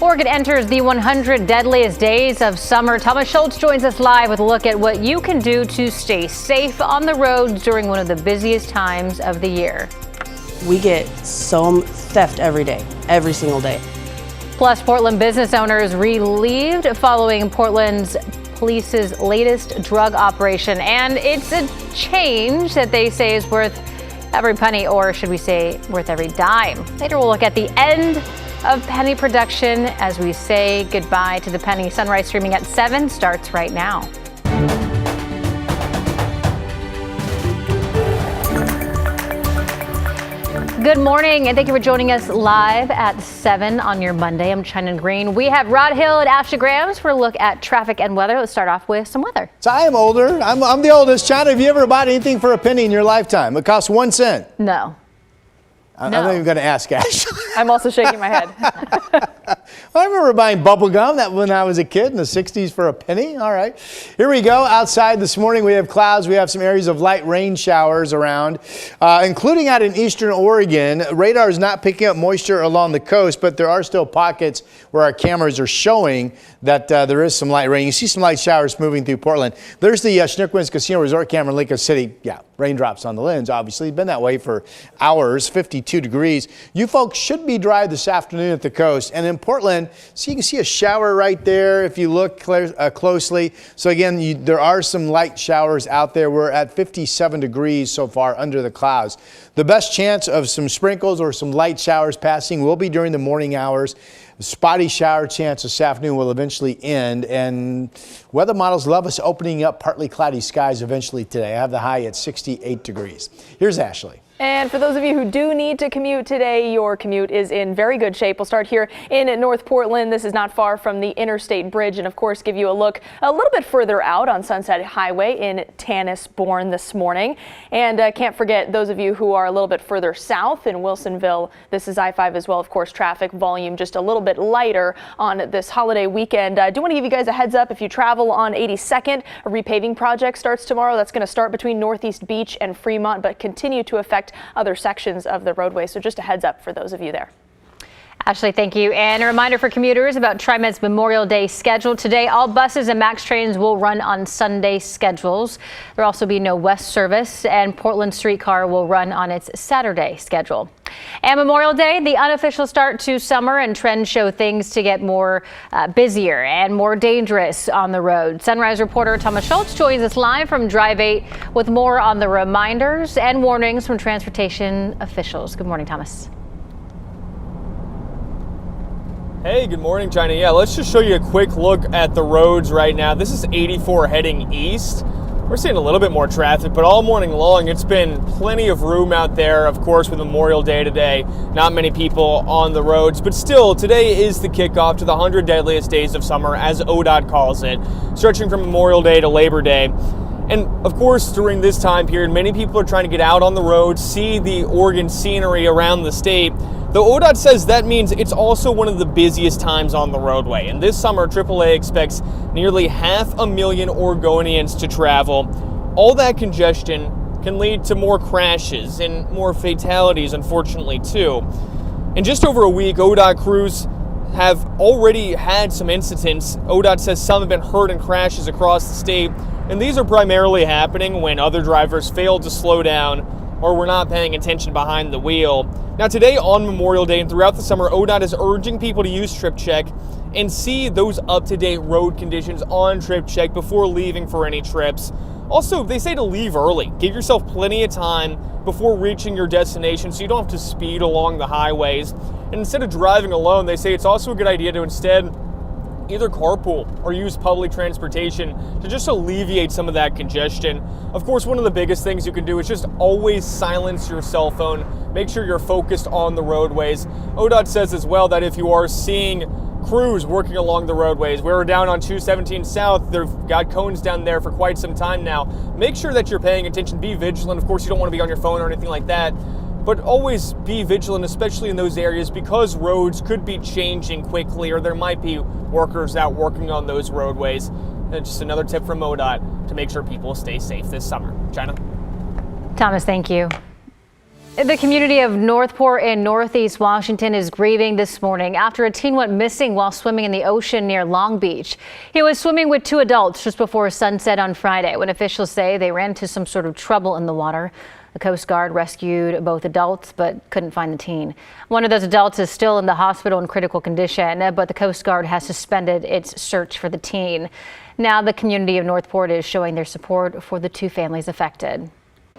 Oregon enters the 100 deadliest days of summer. Thomas Schultz joins us live with a look at what you can do to stay safe on the roads during one of the busiest times of the year. We get some theft every day, every single day. Plus, Portland business owners relieved following Portland's police's latest drug operation. And it's a change that they say is worth every penny, or should we say worth every dime. Later, we'll look at the end of penny production as we say goodbye to the penny. Sunrise streaming at 7 starts right now. Good morning, and thank you for joining us live at 7 on your Monday. I'm China Green. We have Rod Hill and Ashley Grams for a look at traffic and weather. Let's start off with some weather. So I am older. I'm the oldest. China, have you ever bought anything for a penny in your lifetime? It costs 1 cent. No. I'm not even going to ask Ashley. I'm also shaking my head. I remember buying bubble gum when I was a kid in the 60s for a penny. All right. Here we go. Outside this morning, we have clouds. We have some areas of light rain showers around, including out in eastern Oregon. Radar is not picking up moisture along the coast, but there are still pockets where our cameras are showing that there is some light rain. You see some light showers moving through Portland. There's the Schnickwins Casino Resort camera in Lincoln City. Yeah, raindrops on the lens, obviously. It's been that way for hours, 52 degrees. You folks should be dry this afternoon at the coast. And in Portland, so you can see a shower right there if you look closely. So again, there are some light showers out there. We're at 57 degrees so far under the clouds. The best chance of some sprinkles or some light showers passing will be during the morning hours. Spotty shower chance this afternoon will eventually end, and weather models love us opening up partly cloudy skies eventually today. I have the high at 68 degrees. Here's Ashley. And for those of you who do need to commute today, your commute is in very good shape. We'll start here in North Portland. This is not far from the Interstate Bridge, and of course give you a look a little bit further out on Sunset Highway in Tannis-Bourne this morning. And can't forget those of you who are a little bit further south in Wilsonville. This is I-5 as well. Of course, traffic volume just a little bit lighter on this holiday weekend. I do want to give you guys a heads up if you travel on 82nd. A repaving project starts tomorrow. That's going to start between Northeast Beach and Fremont, but continue to affect other sections of the roadway. So just a heads up for those of you there. Ashley, thank you. And a reminder for commuters about TriMet's Memorial Day schedule. Today, all buses and MAX trains will run on Sunday schedules. There will also be no West service, and Portland Streetcar will run on its Saturday schedule. And Memorial Day, the unofficial start to summer, and trends show things to get more busier and more dangerous on the road. Sunrise reporter Thomas Schultz joins us live from Drive 8 with more on the reminders and warnings from transportation officials. Good morning, Thomas. Hey, good morning, China. Yeah, let's just show you a quick look at the roads right now. This is 84 heading east. We're seeing a little bit more traffic, but all morning long, it's been plenty of room out there. Of course, with Memorial Day today, not many people on the roads, but still, today is the kickoff to the 100 deadliest days of summer, as ODOT calls it, stretching from Memorial Day to Labor Day. And of course, during this time period, many people are trying to get out on the road, see the Oregon scenery around the state. The ODOT says that means it's also one of the busiest times on the roadway. And this summer, AAA expects nearly 500,000 Oregonians to travel. All that congestion can lead to more crashes and more fatalities, unfortunately, too. In just over a week, ODOT crews have already had some incidents. ODOT says some have been hurt in crashes across the state. And these are primarily happening when other drivers fail to slow down or were not paying attention behind the wheel. Now today on Memorial Day and throughout the summer, ODOT is urging people to use TripCheck and see those up-to-date road conditions on TripCheck before leaving for any trips. Also, they say to leave early. Give yourself plenty of time before reaching your destination so you don't have to speed along the highways. And instead of driving alone, they say it's also a good idea to instead either carpool or use public transportation to just alleviate some of that congestion. Of course, one of the biggest things you can do is just always silence your cell phone. Make sure you're focused on the roadways. ODOT says as well that if you are seeing crews working along the roadways, we're down on 217 South, they've got cones down there for quite some time now. Make sure that you're paying attention, be vigilant. Of course, you don't want to be on your phone or anything like that, but always be vigilant, especially in those areas, because roads could be changing quickly, or there might be workers out working on those roadways. And just another tip from ODOT to make sure people stay safe this summer. China? Thomas, thank you. The community of Northport in Northeast Washington is grieving this morning after a teen went missing while swimming in the ocean near Long Beach. He was swimming with two adults just before sunset on Friday when officials say they ran into some sort of trouble in the water. The Coast Guard rescued both adults but couldn't find the teen. One of those adults is still in the hospital in critical condition, but the Coast Guard has suspended its search for the teen. Now the community of Northport is showing their support for the two families affected.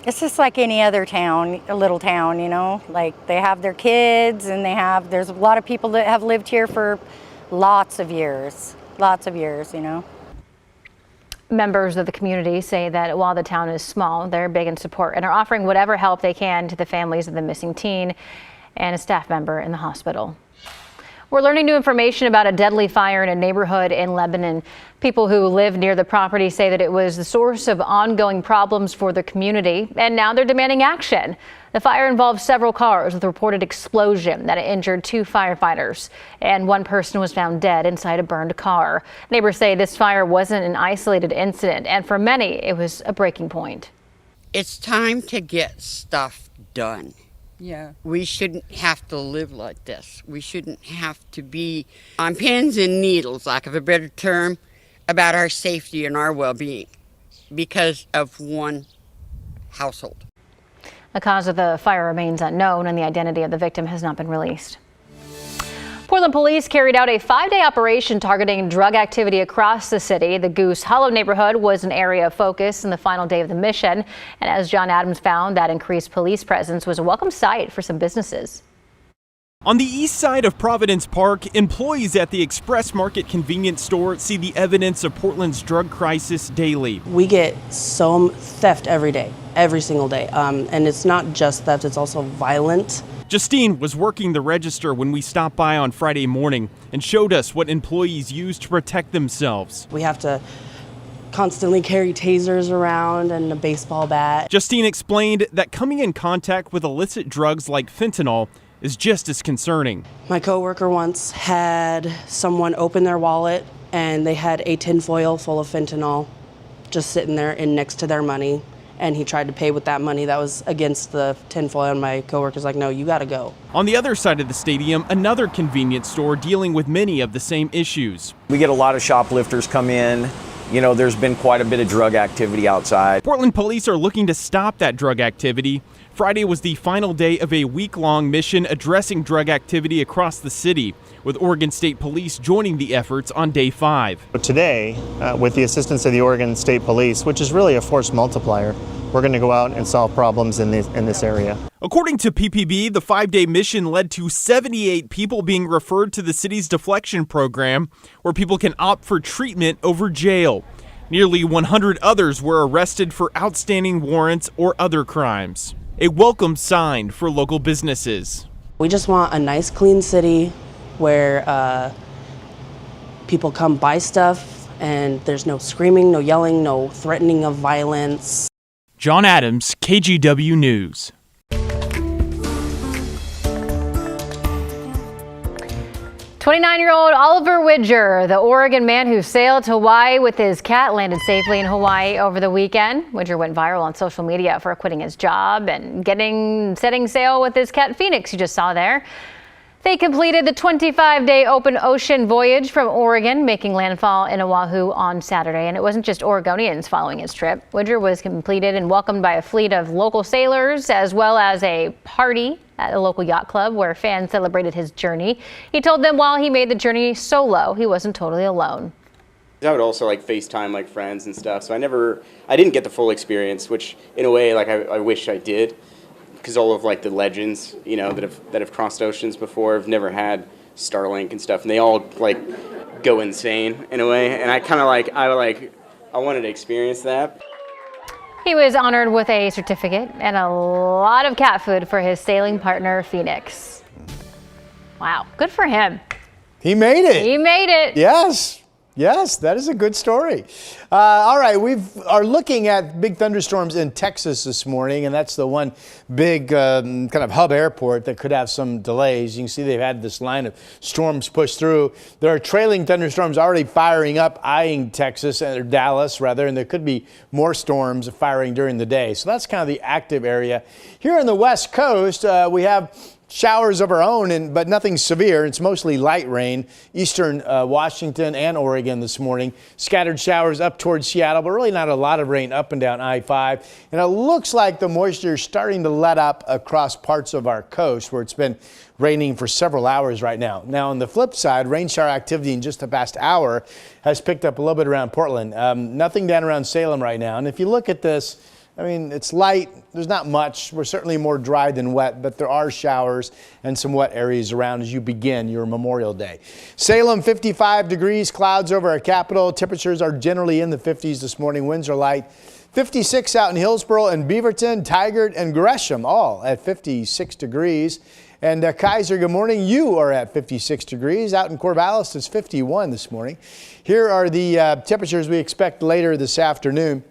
It's just like any other town, a little town, you know, like they have their kids and there's a lot of people that have lived here for lots of years, you know. Members of the community say that while the town is small, they're big in support and are offering whatever help they can to the families of the missing teen and a staff member in the hospital. We're learning new information about a deadly fire in a neighborhood in Lebanon. People who live near the property say that it was the source of ongoing problems for the community, and now they're demanding action. The fire involved several cars with a reported explosion that injured two firefighters, and one person was found dead inside a burned car. Neighbors say this fire wasn't an isolated incident, and for many, it was a breaking point. It's time to get stuff done. Yeah. We shouldn't have to live like this. We shouldn't have to be on pins and needles, lack of a better term, about our safety and our well-being because of one household. The cause of the fire remains unknown and the identity of the victim has not been released. Portland police carried out a 5-day operation targeting drug activity across the city. The Goose Hollow neighborhood was an area of focus in the final day of the mission. And as John Adams found, that increased police presence was a welcome sight for some businesses. On the east side of Providence Park, employees at the Express Market convenience store see the evidence of Portland's drug crisis daily. We get some theft every day, every single day. And it's not just theft, it's also violent. Justine was working the register when we stopped by on Friday morning and showed us what employees use to protect themselves. We have to constantly carry tasers around and a baseball bat. Justine explained that coming in contact with illicit drugs like fentanyl is just as concerning. My coworker once had someone open their wallet and they had a tinfoil full of fentanyl just sitting there in next to their money. And he tried to pay with that money that was against the tinfoil, and my coworker's like, no, you gotta go. On the other side of the stadium, another convenience store dealing with many of the same issues. We get a lot of shoplifters come in. You know, there's been quite a bit of drug activity outside. Portland police are looking to stop that drug activity. Friday was the final day of a week-long mission addressing drug activity across the city, with Oregon State Police joining the efforts on day 5. Today, with the assistance of the Oregon State Police, which is really a force multiplier, we're going to go out and solve problems in this area. According to PPB, the 5-day mission led to 78 people being referred to the city's deflection program, where people can opt for treatment over jail. Nearly 100 others were arrested for outstanding warrants or other crimes. A welcome sign for local businesses. We just want a nice, clean city where people come buy stuff and there's no screaming, no yelling, no threatening of violence. John Adams, KGW News. 29-year-old Oliver Widger, the Oregon man who sailed to Hawaii with his cat, landed safely in Hawaii over the weekend. Widger went viral on social media for quitting his job and setting sail with his cat Phoenix, you just saw there. They completed the 25-day open ocean voyage from Oregon, making landfall in Oahu on Saturday. And it wasn't just Oregonians following his trip. Widger was completed and welcomed by a fleet of local sailors, as well as a party at a local yacht club where fans celebrated his journey. He told them while he made the journey solo, he wasn't totally alone. I would also FaceTime friends and stuff, so I didn't get the full experience, which in a way I wish I did, because all of the legends that have crossed oceans before have never had Starlink and stuff, and they all go insane in a way, and I kind of I wanted to experience that. He was honored with a certificate and a lot of cat food for his sailing partner, Phoenix. Wow, good for him. He made it. He made it. Yes. Yes, that is a good story. All right, we are looking at big thunderstorms in Texas this morning, and that's the one big kind of hub airport that could have some delays. You can see they've had this line of storms push through. There are trailing thunderstorms already firing up, eyeing Texas, or Dallas rather, and there could be more storms firing during the day. So that's kind of the active area. Here on the West Coast, we have showers of our own, but nothing severe. It's mostly light rain. Eastern Washington and Oregon this morning. Scattered showers up towards Seattle, but really not a lot of rain up and down I-5. And it looks like the moisture is starting to let up across parts of our coast where it's been raining for several hours right now. Now, on the flip side, rain shower activity in just the past hour has picked up a little bit around Portland. Nothing down around Salem right now. And if you look at this, I mean, it's light. There's not much. We're certainly more dry than wet, but there are showers and some wet areas around as you begin your Memorial Day. Salem, 55 degrees, clouds over our capital. Temperatures are generally in the 50s this morning. Winds are light. 56 out in Hillsborough and Beaverton, Tigard and Gresham, all at 56 degrees. And Kaiser, good morning. You are at 56 degrees. Out in Corvallis, it's 51 this morning. Here are the temperatures we expect later this afternoon.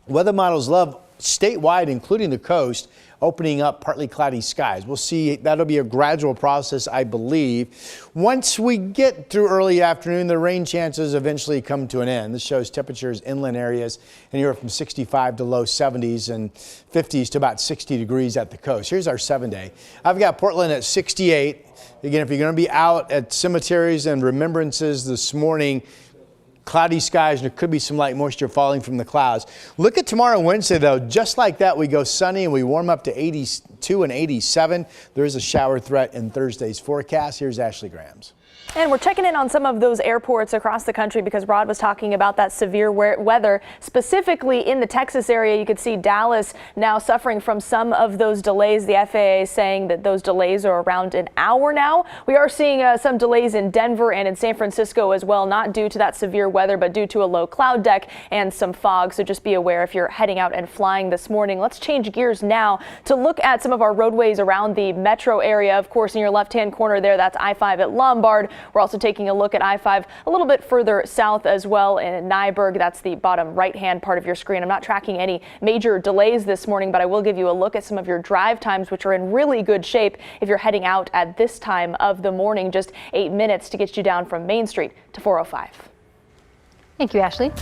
Weather models love statewide, including the coast, opening up partly cloudy skies. We'll see. That'll be a gradual process, I believe. Once we get through early afternoon, the rain chances eventually come to an end. This shows temperatures inland areas anywhere from 65 to low 70s and 50s to about 60 degrees at the coast. Here's our 7-day. I've got Portland at 68. Again, if you're going to be out at cemeteries and remembrances this morning, cloudy skies, and there could be some light moisture falling from the clouds. Look at tomorrow, Wednesday, though. Just like that, we go sunny and we warm up to 82 and 87. There is a shower threat in Thursday's forecast. Here's Ashley Grams. And we're checking in on some of those airports across the country because Rod was talking about that severe weather, specifically in the Texas area. You could see Dallas now suffering from some of those delays. The FAA is saying that those delays are around an hour now. We are seeing some delays in Denver and in San Francisco as well, not due to that severe weather, but due to a low cloud deck and some fog. So just be aware if you're heading out and flying this morning. Let's change gears now to look at some of our roadways around the metro area. Of course, in your left-hand corner there, that's I-5 at Lombard. We're also taking a look at I-5 a little bit further south as well in Nyberg. That's the bottom right-hand part of your screen. I'm not tracking any major delays this morning, but I will give you a look at some of your drive times, which are in really good shape if you're heading out at this time of the morning. Just 8 minutes to get you down from Main Street to 405. Thank you, Ashley.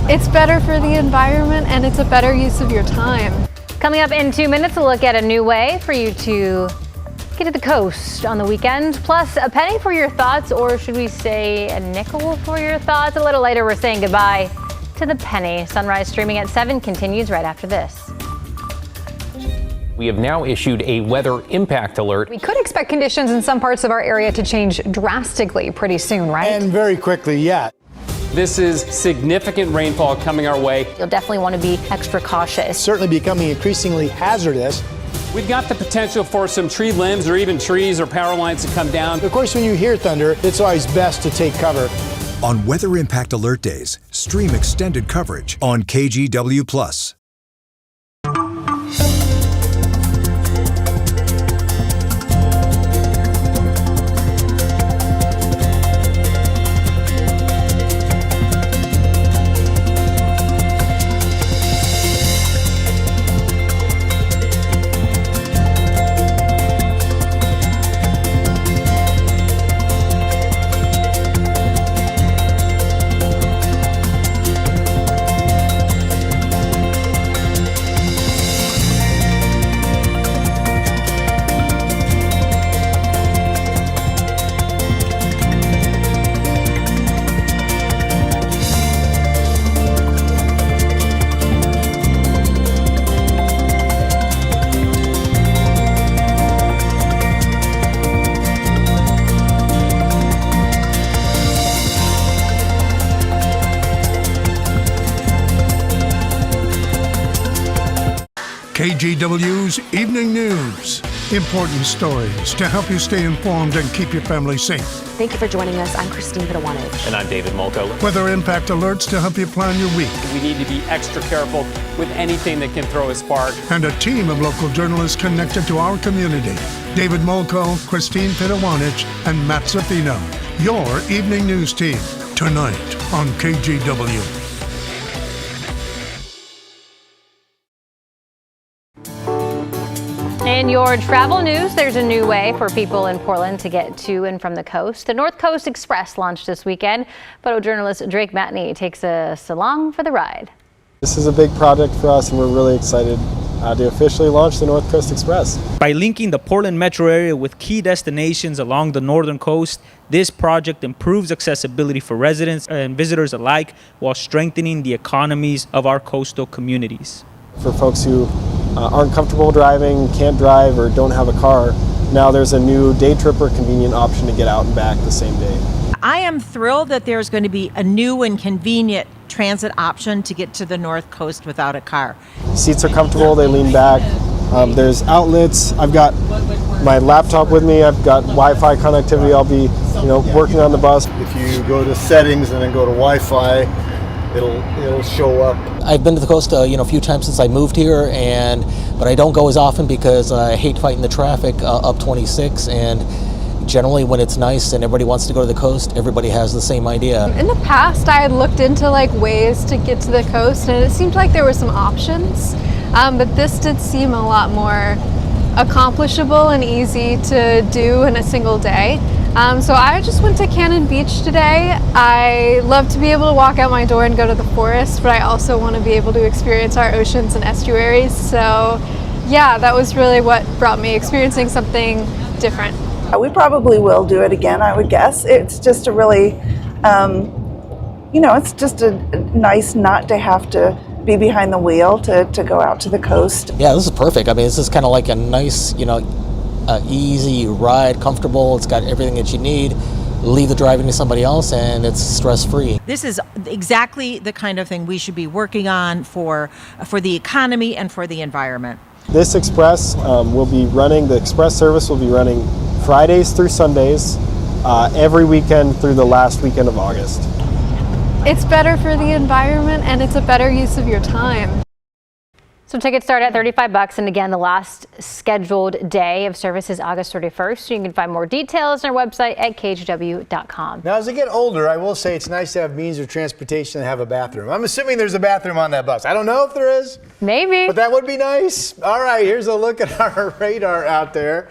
It's better for the environment and it's a better use of your time. Coming up in 2 minutes, a look at a new way for you to get to the coast on the weekend. Plus, a penny for your thoughts, or should we say a nickel for your thoughts? A little later, we're saying goodbye to the penny. Sunrise streaming at 7 continues right after this. We have now issued a weather impact alert. We could expect conditions in some parts of our area to change drastically pretty soon, right? And very quickly, yeah. This is significant rainfall coming our way. You'll definitely want to be extra cautious. Certainly becoming increasingly hazardous. We've got the potential for some tree limbs or even trees or power lines to come down. Of course, when you hear thunder, it's always best to take cover. On Weather Impact Alert Days, stream extended coverage on KGW+. KGW's Evening News. Important stories to help you stay informed and keep your family safe. Thank you for joining us. I'm Christine Pitawanich. And I'm David Molko. Weather impact alerts to help you plan your week. We need to be extra careful with anything that can throw a spark. And a team of local journalists connected to our community. David Molko, Christine Pitawanich, and Matt Zaffino. Your Evening News team. tonight on KGW. In your travel news, there's a new way for people in Portland to get to and from the coast. The North Coast Express launched this weekend. Photojournalist Drake Matney takes us along for the ride. This is a big project for us, and we're really excited to officially launch the North Coast Express. By linking the Portland metro area with key destinations along the northern coast, this project improves accessibility for residents and visitors alike while strengthening the economies of our coastal communities. For folks who aren't comfortable driving, can't drive, or don't have a car, now there's a new day trip or convenient option to get out and back the same day. I am thrilled that there's going to be a new and convenient transit option to get to the North Coast without a car. Seats are comfortable, they lean back. There's outlets. I've got my laptop with me. I've got Wi-Fi connectivity. I'll be, working on the bus. If you go to settings and then go to Wi-Fi, it'll show up. I've been to the coast, a few times since I moved here, but I don't go as often because I hate fighting the traffic up 26. And generally, when it's nice and everybody wants to go to the coast, everybody has the same idea. In the past, I had looked into ways to get to the coast, and it seemed like there were some options. But this did seem a lot more accomplishable and easy to do in a single day. So I just went to Cannon Beach today. I love to be able to walk out my door and go to the forest, but I also want to be able to experience our oceans and estuaries. So yeah, that was really what brought me, experiencing something different. We probably will do it again, I would guess. It's just a really, it's just a nice not to have to be behind the wheel to go out to the coast. Yeah, this is perfect. I mean, this is kind of like a nice, easy ride, comfortable. It's got everything that you need. Leave the driving to somebody else, and it's stress-free. This is exactly the kind of thing we should be working on for the economy and for the environment. This express the express service will be running Fridays through Sundays, every weekend through the last weekend of August. It's better for the environment, and it's a better use of your time. So tickets start at $35, and again, the last scheduled day of service is August 31st. You can find more details on our website at kgw.com. Now, as I get older, I will say it's nice to have means of transportation and have a bathroom. I'm assuming there's a bathroom on that bus. I don't know if there is. Maybe. But that would be nice. All right, here's a look at our radar out there.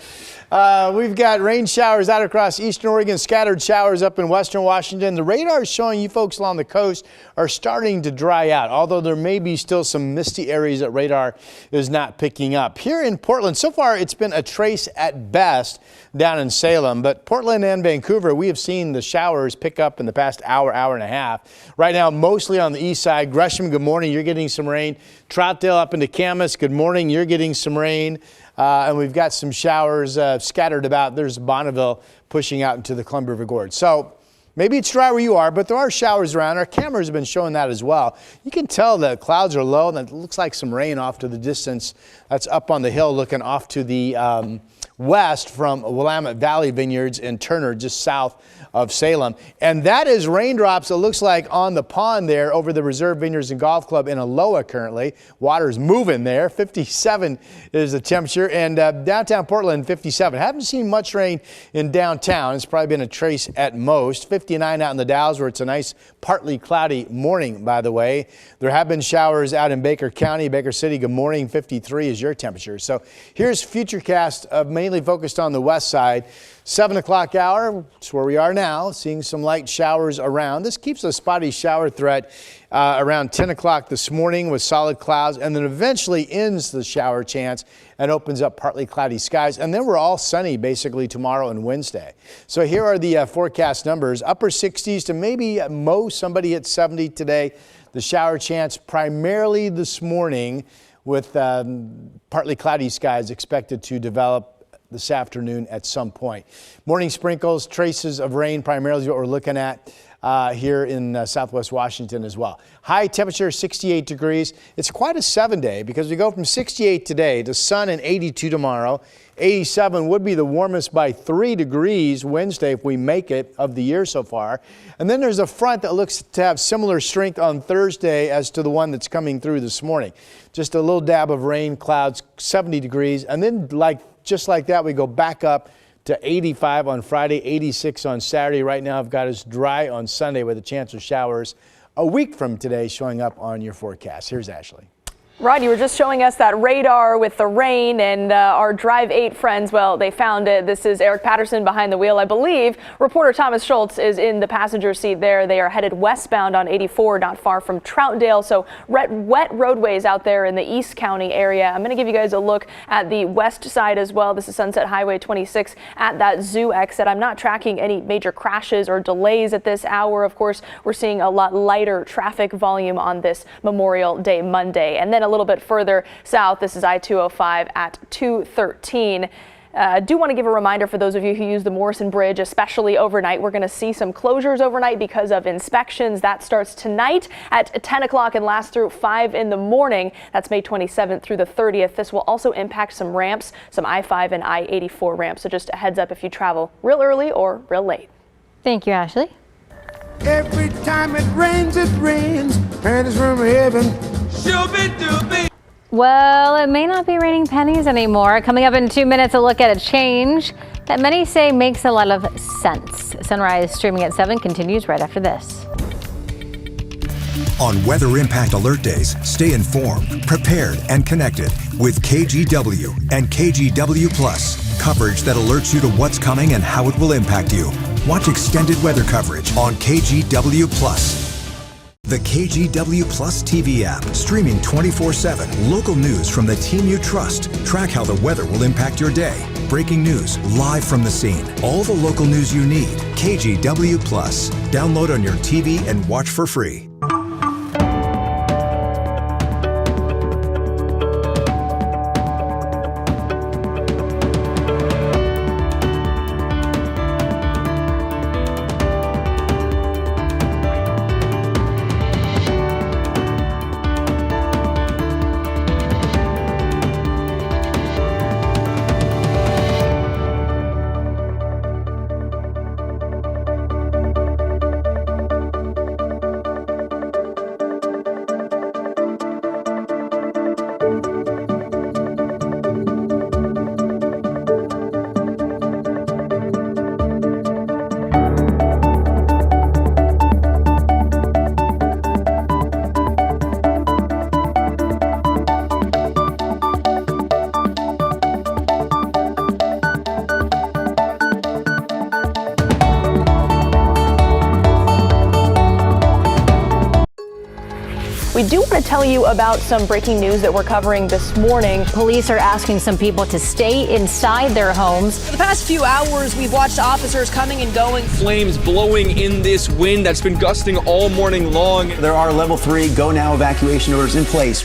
We've got rain showers out across eastern Oregon, scattered showers up in western Washington. The radar is showing you folks along the coast are starting to dry out, although there may be still some misty areas that radar is not picking up. Here in Portland, so far it's been a trace at best down in Salem, but Portland and Vancouver, we have seen the showers pick up in the past hour and a half. Right now, mostly on the east side. Gresham, good morning, you're getting some rain. Troutdale up into Camas, good morning, you're getting some rain. And we've got some showers scattered about. There's Bonneville pushing out into the Columbia River Gorge. So maybe it's dry where you are, but there are showers around. Our cameras have been showing that as well. You can tell the clouds are low, and it looks like some rain off to the distance. That's up on the hill looking off to the west from Willamette Valley Vineyards in Turner, just south of Salem. And that is raindrops, it looks like, on the pond there over the Reserve Vineyards and Golf Club in Aloha currently. Water's moving there. 57 is the temperature. And downtown Portland, 57. Haven't seen much rain in downtown. It's probably been a trace at most. 59 out in the Dalles, where it's a nice partly cloudy morning, by the way. There have been showers out in Baker County, Baker City. Good morning. 53 is your temperature. So here's Futurecast, mainly focused on the west side. 7 o'clock hour, it's where we are now, seeing some light showers around. This keeps a spotty shower threat around 10 o'clock this morning with solid clouds, and then eventually ends the shower chance and opens up partly cloudy skies. And then we're all sunny basically tomorrow and Wednesday. So here are the forecast numbers. Upper 60s to maybe at most somebody hit 70 today. The shower chance primarily this morning with partly cloudy skies expected to develop this afternoon at some point. Morning sprinkles, traces of rain primarily is what we're looking at here in southwest Washington as well. High temperature 68 degrees. It's quite a 7-day because we go from 68 today to sun and 82 tomorrow. 87 would be the warmest by 3 degrees Wednesday if we make it of the year so far. And then there's a front that looks to have similar strength on Thursday as to the one that's coming through this morning. Just a little dab of rain, clouds, 70 degrees. And then just like that, we go back up to 85 on Friday, 86 on Saturday. Right now, I've got us dry on Sunday with a chance of showers a week from today showing up on your forecast. Here's Ashley. Rod, you were just showing us that radar with the rain, and our Drive 8 friends, well, they found it. This is Eric Patterson behind the wheel, I believe. Reporter Thomas Schultz is in the passenger seat there. They are headed westbound on 84, not far from Troutdale. So wet roadways out there in the East County area. I'm going to give you guys a look at the west side as well. This is Sunset Highway 26 at that zoo exit. I'm not tracking any major crashes or delays at this hour. Of course, we're seeing a lot lighter traffic volume on this Memorial Day Monday. And then a little bit further south, this is I-205 at 213. I do want to give a reminder for those of you who use the Morrison Bridge, especially overnight. We're going to see some closures overnight because of inspections. That starts tonight at 10 o'clock and lasts through 5 in the morning. That's May 27th through the 30th. This will also impact some ramps, some I-5 and I-84 ramps. So just a heads up if you travel real early or real late. Thank you, Ashley. Every time it rains, pennies from heaven. Well, it may not be raining pennies anymore. Coming up in 2 minutes, a look at a change that many say makes a lot of sense. Sunrise streaming at 7 continues right after this. On Weather Impact Alert Days, stay informed, prepared, and connected with KGW and KGW Plus. Coverage that alerts you to what's coming and how it will impact you. Watch extended weather coverage on KGW Plus. The KGW Plus TV app, streaming 24/7. Local news from the team you trust. Track how the weather will impact your day. Breaking news live from the scene. All the local news you need. KGW Plus. Download on your TV and watch for free. We do want to tell you about some breaking news that we're covering this morning. Police are asking some people to stay inside their homes. For the past few hours, we've watched officers coming and going. Flames blowing in this wind that's been gusting all morning long. There are level 3 go now evacuation orders in place.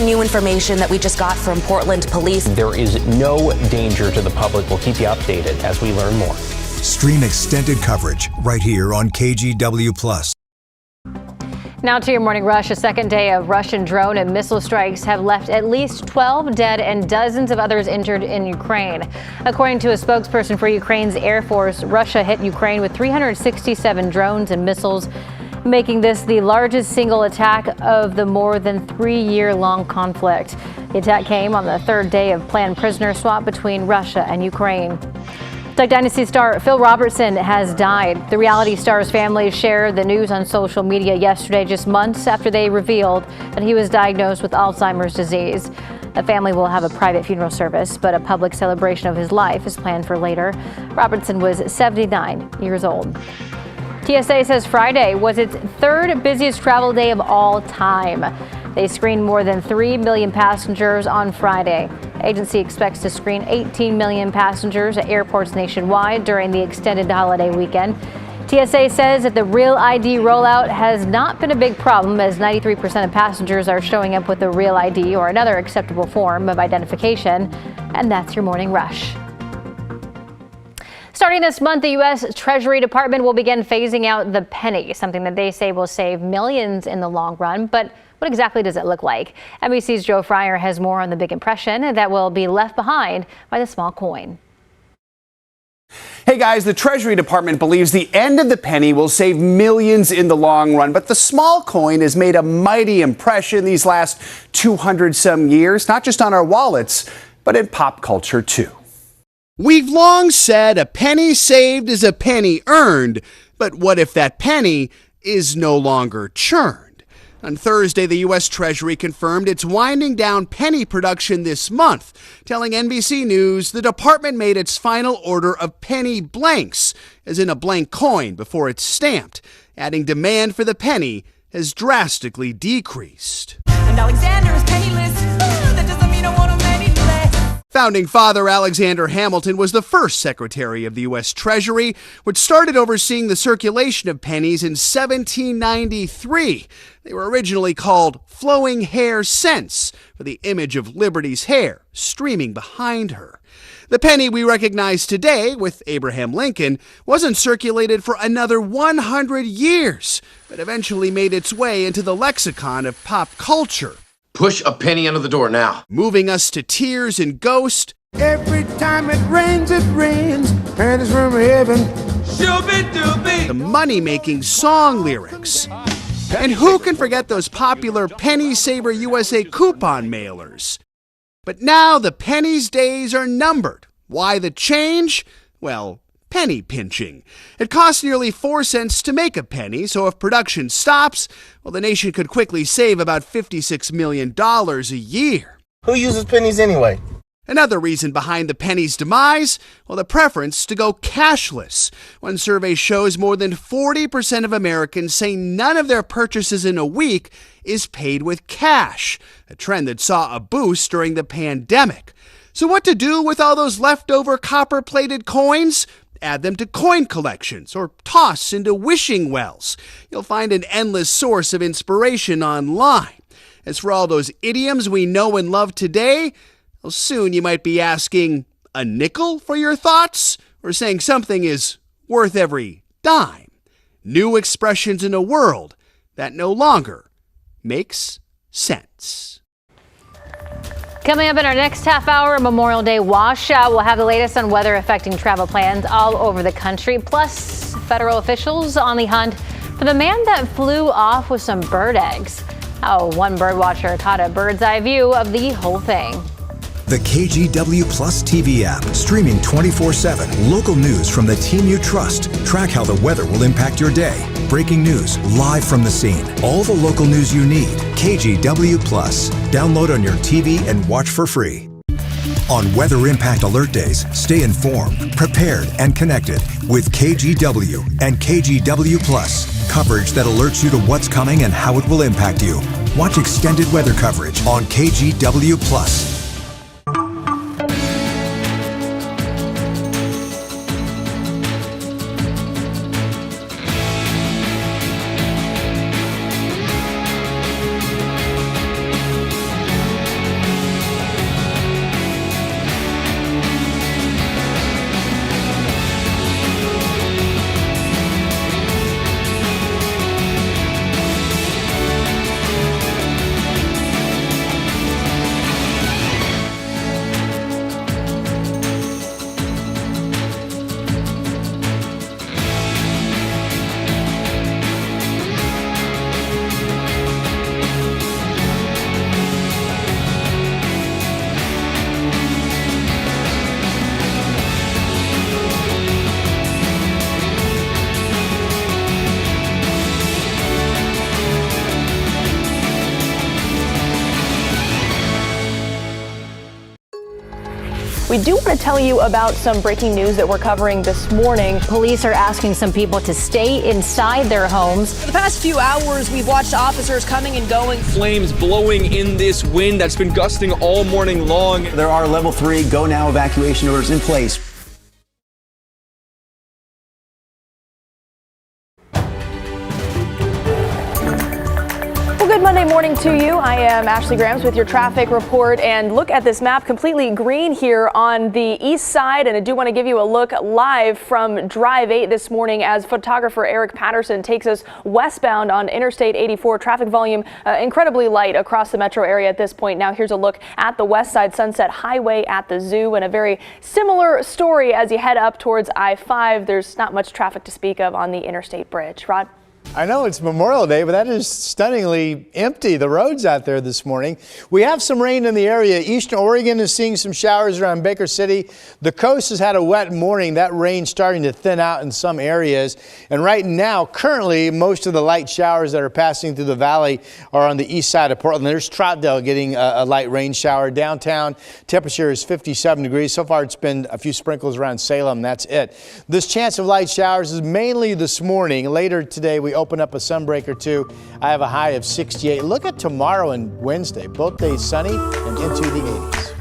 New information that we just got from Portland police. There is no danger to the public. We'll keep you updated as we learn more. Stream extended coverage right here on KGW Plus. Now to your morning rush. A second day of Russian drone and missile strikes have left at least 12 dead and dozens of others injured in Ukraine. According to a spokesperson for Ukraine's Air Force, Russia hit Ukraine with 367 drones and missiles, making this the largest single attack of the more than 3-year-long conflict. The attack came on the third day of planned prisoner swap between Russia and Ukraine. Duck Dynasty star Phil Robertson has died. The reality star's family shared the news on social media yesterday, just months after they revealed that he was diagnosed with Alzheimer's disease. The family will have a private funeral service, but a public celebration of his life is planned for later. Robertson was 79 years old. TSA says Friday was its third busiest travel day of all time. They screened more than 3 million passengers on Friday. Agency expects to screen 18 million passengers at airports nationwide during the extended holiday weekend. TSA says that the Real ID rollout has not been a big problem, as 93% of passengers are showing up with a Real ID or another acceptable form of identification. And that's your morning rush. Starting this month, the U.S. Treasury Department will begin phasing out the penny, something that they say will save millions in the long run. But what exactly does it look like? NBC's Joe Fryer has more on the big impression that will be left behind by the small coin. Hey guys, the Treasury Department believes the end of the penny will save millions in the long run, but the small coin has made a mighty impression these last 200 some years, not just on our wallets, but in pop culture too. We've long said a penny saved is a penny earned, but what if that penny is no longer churned? On Thursday, the U.S. Treasury confirmed it's winding down penny production this month, telling NBC News the department made its final order of penny blanks, as in a blank coin before it's stamped, adding demand for the penny has drastically decreased. And Alexander is penniless. That doesn't mean I want him any less. Founding Father Alexander Hamilton was the first Secretary of the U.S. Treasury, which started overseeing the circulation of pennies in 1793. They were originally called flowing hair cents for the image of Liberty's hair streaming behind her. The penny we recognize today, with Abraham Lincoln, wasn't circulated for another 100 years, but eventually made its way into the lexicon of pop culture. Push a penny under the door now. Moving us to tears and ghost. Every time it rains, pennies from heaven. The money-making song lyrics. And who can forget those popular Penny Saver USA coupon mailers? But now the pennies' days are numbered. Why the change? Well, penny pinching. It costs nearly 4 cents to make a penny, so if production stops, well, the nation could quickly save about $56 million a year. Who uses pennies anyway? Another reason behind the penny's demise, well, the preference to go cashless. One survey shows more than 40% of Americans say none of their purchases in a week is paid with cash, a trend that saw a boost during the pandemic. So what to do with all those leftover copper-plated coins? Add them to coin collections or toss into wishing wells. You'll find an endless source of inspiration online. As for all those idioms we know and love today, well, soon you might be asking, a nickel for your thoughts? Or saying something is worth every dime. New expressions in a world that no longer makes sense. Coming up in our next half hour, Memorial Day washout. We'll have the latest on weather affecting travel plans all over the country. Plus, federal officials on the hunt for the man that flew off with some bird eggs. How one bird watcher caught a bird's eye view of the whole thing. The KGW Plus TV app, streaming 24/7. Local news from the team you trust. Track how the weather will impact your day. Breaking news live from the scene. All the local news you need. KGW Plus. Download on your TV and watch for free. On Weather Impact Alert Days, stay informed, prepared, and connected with KGW and KGW Plus. Coverage that alerts you to what's coming and how it will impact you. Watch extended weather coverage on KGW Plus. We do want to tell you about some breaking news that we're covering this morning. Police are asking some people to stay inside their homes. For the past few hours, we've watched officers coming and going. Flames blowing in this wind that's been gusting all morning long. There are level 3 go now evacuation orders in place. Well, good Monday morning to you. I am Ashley Grams with your traffic report, and look at this map, completely green here on the east side, and I do want to give you a look live from Drive 8 this morning as photographer Eric Patterson takes us westbound on Interstate 84. Traffic volume incredibly light across the metro area at this point. Now here's a look at the west side Sunset Highway at the zoo, and a very similar story as you head up towards I-5. There's not much traffic to speak of on the interstate bridge. Rod? I know it's Memorial Day, but that is stunningly empty, the roads out there this morning. We have some rain in the area. Eastern Oregon is seeing some showers around Baker City. The coast has had a wet morning. That rain starting to thin out in some areas. And right now, currently, most of the light showers that are passing through the valley are on the east side of Portland. There's Troutdale getting a light rain shower. Downtown, temperature is 57 degrees. So far, it's been a few sprinkles around Salem. That's it. This chance of light showers is mainly this morning. Later today, we open up a sunbreak or two. I have a high of 68. Look at tomorrow and Wednesday. Both days sunny and into the 80s.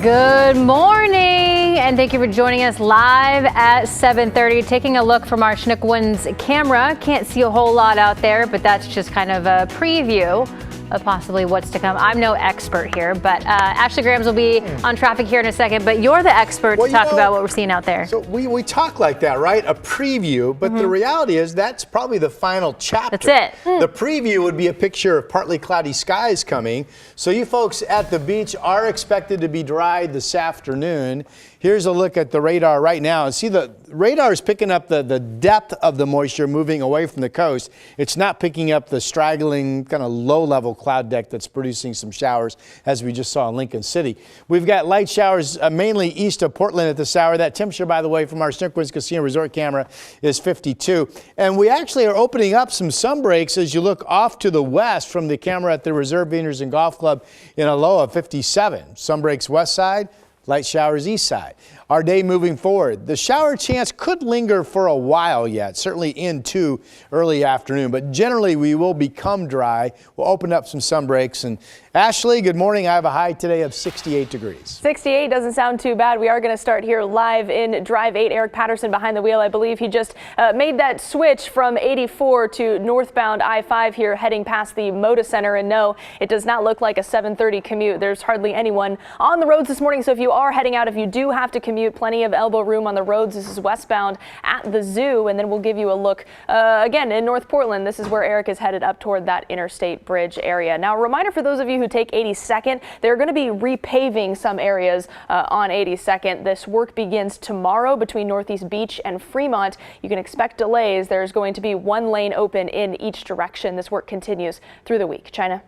Good morning, and thank you for joining us live at 7:30. Taking a look from our Chinook One's camera. Can't see a whole lot out there, but that's just kind of a preview of possibly what's to come. I'm no expert here, but Ashley Grams will be on traffic here in a second, but you're the expert to talk about what we're seeing out there. So we talk like that, right? A preview, but the reality is that's probably the final chapter. That's it. The preview would be a picture of partly cloudy skies coming. So you folks at the beach are expected to be dry this afternoon. Here's a look at the radar right now. And see, the radar is picking up the depth of the moisture moving away from the coast. It's not picking up the straggling kind of low-level cloud deck that's producing some showers, as we just saw in Lincoln City. We've got light showers mainly east of Portland at this hour. That temperature, by the way, from our Chinook Winds Casino Resort camera is 52. And we actually are opening up some sun breaks as you look off to the west from the camera at the Reserve Vineyards and Golf Club in a low of 57. Sun breaks west side. Light showers east side. Our day moving forward. The shower chance could linger for a while yet, certainly into early afternoon, but generally we will become dry. We'll open up some sun breaks. And Ashley, good morning. I have a high today of 68 degrees. 68 doesn't sound too bad. We are going to start here live in Drive 8. Eric Patterson behind the wheel. I believe he just made that switch from 84 to northbound I-5 here heading past the Moda Center. And no, it does not look like a 7:30 commute. There's hardly anyone on the roads this morning. So if you are heading out, if you do have to commute, plenty of elbow room on the roads. This is westbound at the zoo, and then we'll give you a look again in North Portland. This is where Eric is headed up toward that interstate bridge area. Now, a reminder for those of you who take 82nd, they're going to be repaving some areas on 82nd. This work begins tomorrow between Northeast Beach and Fremont. You can expect delays. There's going to be one lane open in each direction. This work continues through the week. China.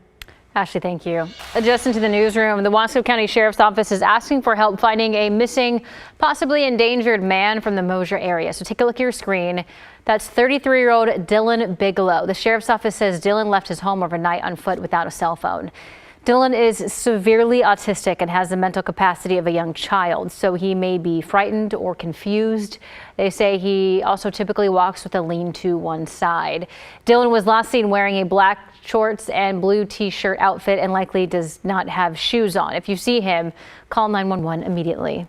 Ashley, thank you. Adjusting to the newsroom, the Wasco County Sheriff's Office is asking for help finding a missing, possibly endangered man from the Mosier area. So take a look at your screen. That's 33-year-old Dylan Bigelow. The Sheriff's Office says Dylan left his home overnight on foot without a cell phone. Dylan is severely autistic and has the mental capacity of a young child, so he may be frightened or confused. They say he also typically walks with a lean to one side. Dylan was last seen wearing a black shorts and blue t-shirt outfit and likely does not have shoes on. If you see him, call 911 immediately.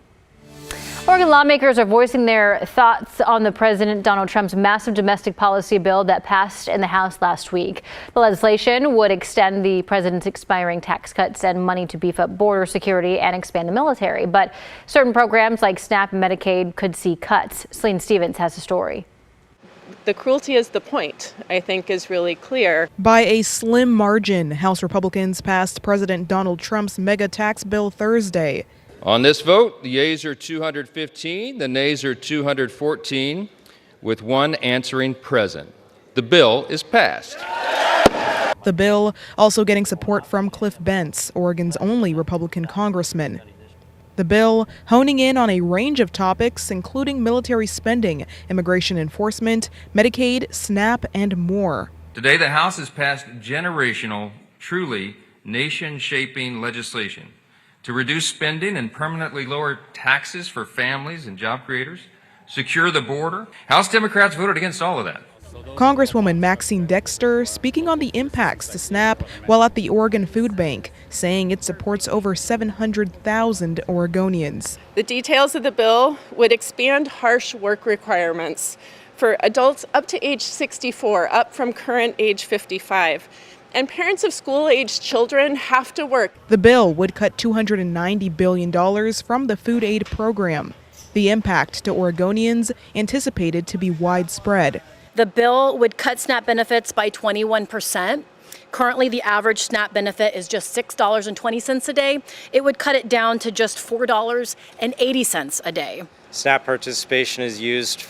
Oregon lawmakers are voicing their thoughts on the President Donald Trump's massive domestic policy bill that passed in the House last week. The legislation would extend the president's expiring tax cuts and money to beef up border security and expand the military. But certain programs like SNAP and Medicaid could see cuts. Celine Stevens has the story. The cruelty is the point, I think, is really clear. By a slim margin, House Republicans passed President Donald Trump's mega tax bill Thursday. On this vote, the yeas are 215, the nays are 214, with one answering present. The bill is passed. The bill also getting support from Cliff Bentz, Oregon's only Republican congressman. The bill honing in on a range of topics, including military spending, immigration enforcement, Medicaid, SNAP, and more. Today, the House has passed generational, truly nation-shaping legislation to reduce spending and permanently lower taxes for families and job creators, secure the border. House Democrats voted against all of that. Congresswoman Maxine Dexter speaking on the impacts to SNAP while at the Oregon Food Bank, saying it supports over 700,000 Oregonians. The details of the bill would expand harsh work requirements for adults up to age 64, up from current age 55. And parents of school-aged children have to work. The bill would cut $290 billion from the food aid program. The impact to Oregonians anticipated to be widespread. The bill would cut SNAP benefits by 21%, Currently, the average SNAP benefit is just $6.20 a day. It would cut it down to just $4.80 a day. SNAP participation is used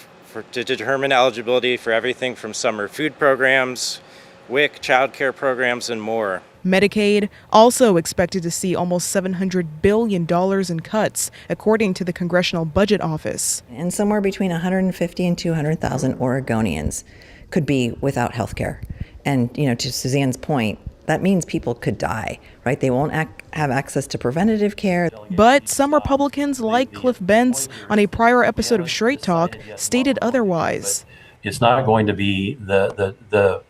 to determine eligibility for everything from summer food programs, WIC, child care programs, and more. Medicaid also expected to see almost $700 billion in cuts, according to the Congressional Budget Office. And somewhere between 150 and 200,000 Oregonians could be without health care. And, to Suzanne's point, that means people could die, right? They won't have access to preventative care. But some Republicans, like Cliff Bentz, on a prior episode of Straight Talk, stated otherwise. It's not going to be the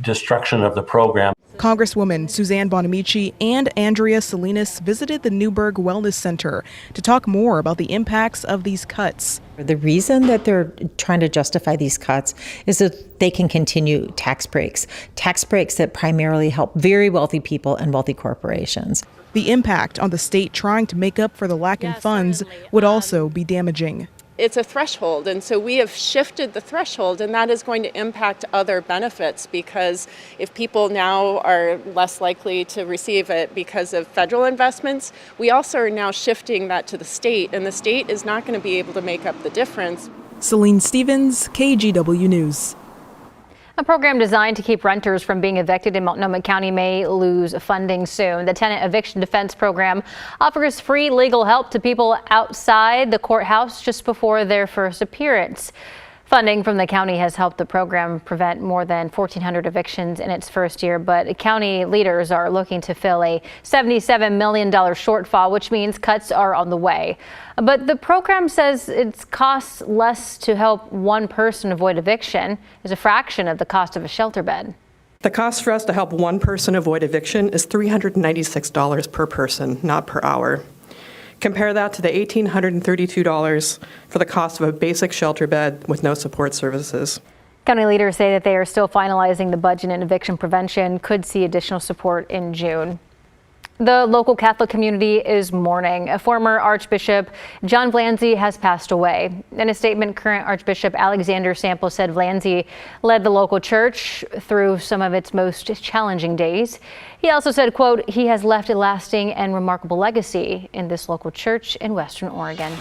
destruction of the program. Congresswoman Suzanne Bonamici and Andrea Salinas visited the Newburgh Wellness Center to talk more about the impacts of these cuts. The reason that they're trying to justify these cuts is that they can continue tax breaks that primarily help very wealthy people and wealthy corporations. The impact on the state trying to make up for the lack in funds would also be damaging. It's a threshold, and so we have shifted the threshold, and that is going to impact other benefits, because if people now are less likely to receive it because of federal investments, we also are now shifting that to the state, and the state is not going to be able to make up the difference. Celine Stevens, KGW News. A program designed to keep renters from being evicted in Multnomah County may lose funding soon. The Tenant Eviction Defense Program offers free legal help to people outside the courthouse just before their first appearance. Funding from the county has helped the program prevent more than 1,400 evictions in its first year, but county leaders are looking to fill a $77 million shortfall, which means cuts are on the way. But the program says it costs less to help one person avoid eviction, is a fraction of the cost of a shelter bed. The cost for us to help one person avoid eviction is $396 per person, not per hour. Compare that to the $1,832 for the cost of a basic shelter bed with no support services. County leaders say that they are still finalizing the budget, and eviction prevention could see additional support in June. The local Catholic community is mourning. A former Archbishop, John Vlanzy, has passed away. In a statement, current Archbishop Alexander Sample said Vlanzy led the local church through some of its most challenging days. He also said, quote, he has left a lasting and remarkable legacy in this local church in Western Oregon.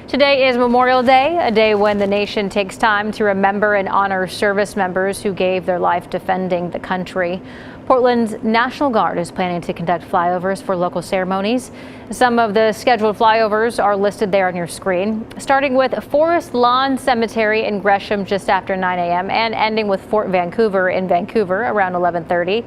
Today is Memorial Day, a day when the nation takes time to remember and honor service members who gave their life defending the country. Portland's National Guard is planning to conduct flyovers for local ceremonies. Some of the scheduled flyovers are listed there on your screen, starting with Forest Lawn Cemetery in Gresham just after 9 a.m. and ending with Fort Vancouver in Vancouver around 11:30.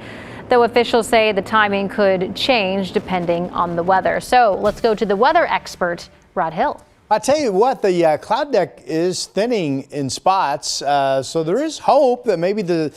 Though officials say the timing could change depending on the weather. So let's go to the weather expert, Rod Hill. I tell you what, the cloud deck is thinning in spots, so there is hope that maybe the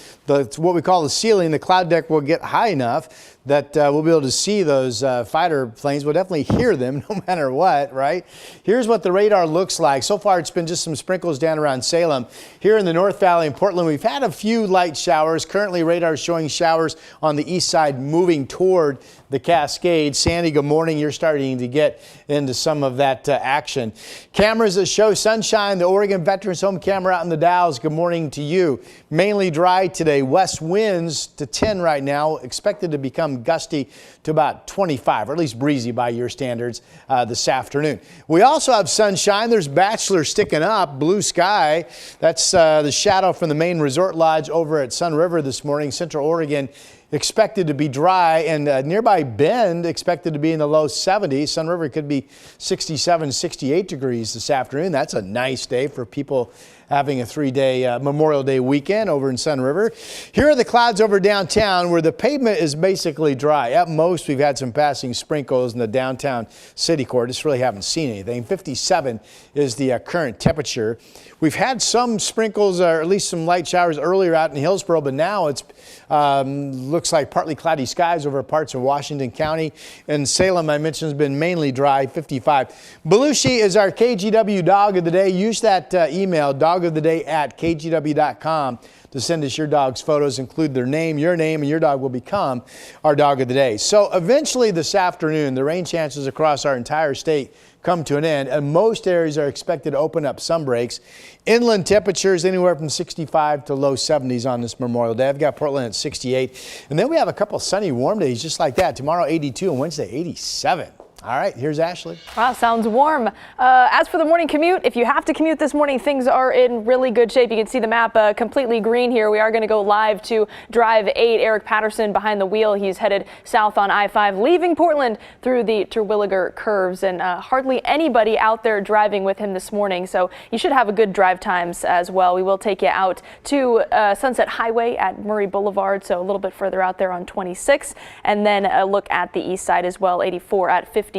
what we call the ceiling, the cloud deck, will get high enough that we'll be able to see those fighter planes. We'll definitely hear them no matter what, right? Here's what the radar looks like. So far, it's been just some sprinkles down around Salem. Here in the North Valley in Portland, we've had a few light showers. Currently, radar is showing showers on the east side moving toward the Cascades. Sandy, good morning. You're starting to get into some of that action. Cameras that show sunshine, the Oregon Veterans Home camera out in the Dalles. Good morning to you. Mainly dry today. West winds to 10 right now, expected to become gusty to about 25, or at least breezy by your standards this afternoon. We also have sunshine. There's Bachelor sticking up, blue sky. That's the shadow from the main resort lodge over at Sun River this morning. Central Oregon expected to be dry, and nearby Bend expected to be in the low 70s. Sun River could be 67, 68 degrees this afternoon. That's a nice day for people having a 3-day Memorial Day weekend over in Sun River. Here are the clouds over downtown, where the pavement is basically dry. At most, we've had some passing sprinkles in the downtown city core. Just really haven't seen anything. 57 is the current temperature. We've had some sprinkles, or at least some light showers earlier out in Hillsborough, but now it's looks like partly cloudy skies over parts of Washington County. And Salem, I mentioned, has been mainly dry, 55. Belushi is our KGW dog of the day. Use that email, dogoftheday@kgw.com, to send us your dog's photos. Include their name, and your dog will become our dog of the day. So eventually this afternoon, the rain chances across our entire state come to an end, and most areas are expected to open up some breaks. Inland temperatures anywhere from 65 to low 70s on this Memorial Day. I've got Portland at 68, and then we have a couple sunny, warm days just like that. Tomorrow 82 and Wednesday 87. All right, here's Ashley. Wow, sounds warm. As for the morning commute, if you have to commute this morning, things are in really good shape. You can see the map completely green here. We are going to go live to Drive 8. Eric Patterson behind the wheel. He's headed south on I-5, leaving Portland through the Terwilliger curves, and hardly anybody out there driving with him this morning. So you should have a good drive times as well. We will take you out to Sunset Highway at Murray Boulevard, so a little bit further out there on 26, and then a look at the east side as well, 84 at 53rd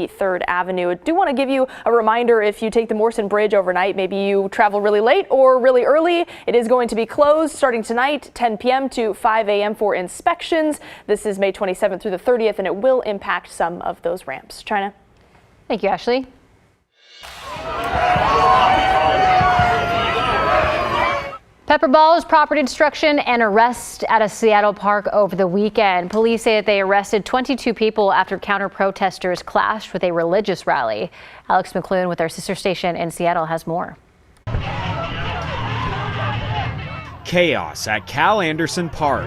Avenue. I do want to give you a reminder, if you take the Morrison Bridge overnight, maybe you travel really late or really early, it is going to be closed starting tonight, 10 p.m. to 5 a.m. for inspections. This is May 27th through the 30th, and it will impact some of those ramps. China? Thank you, Ashley. Pepper balls, property destruction, and arrest at a Seattle park over the weekend. Police say that they arrested 22 people after counter-protesters clashed with a religious rally. Alex McClune with our sister station in Seattle has more. Chaos at Cal Anderson Park.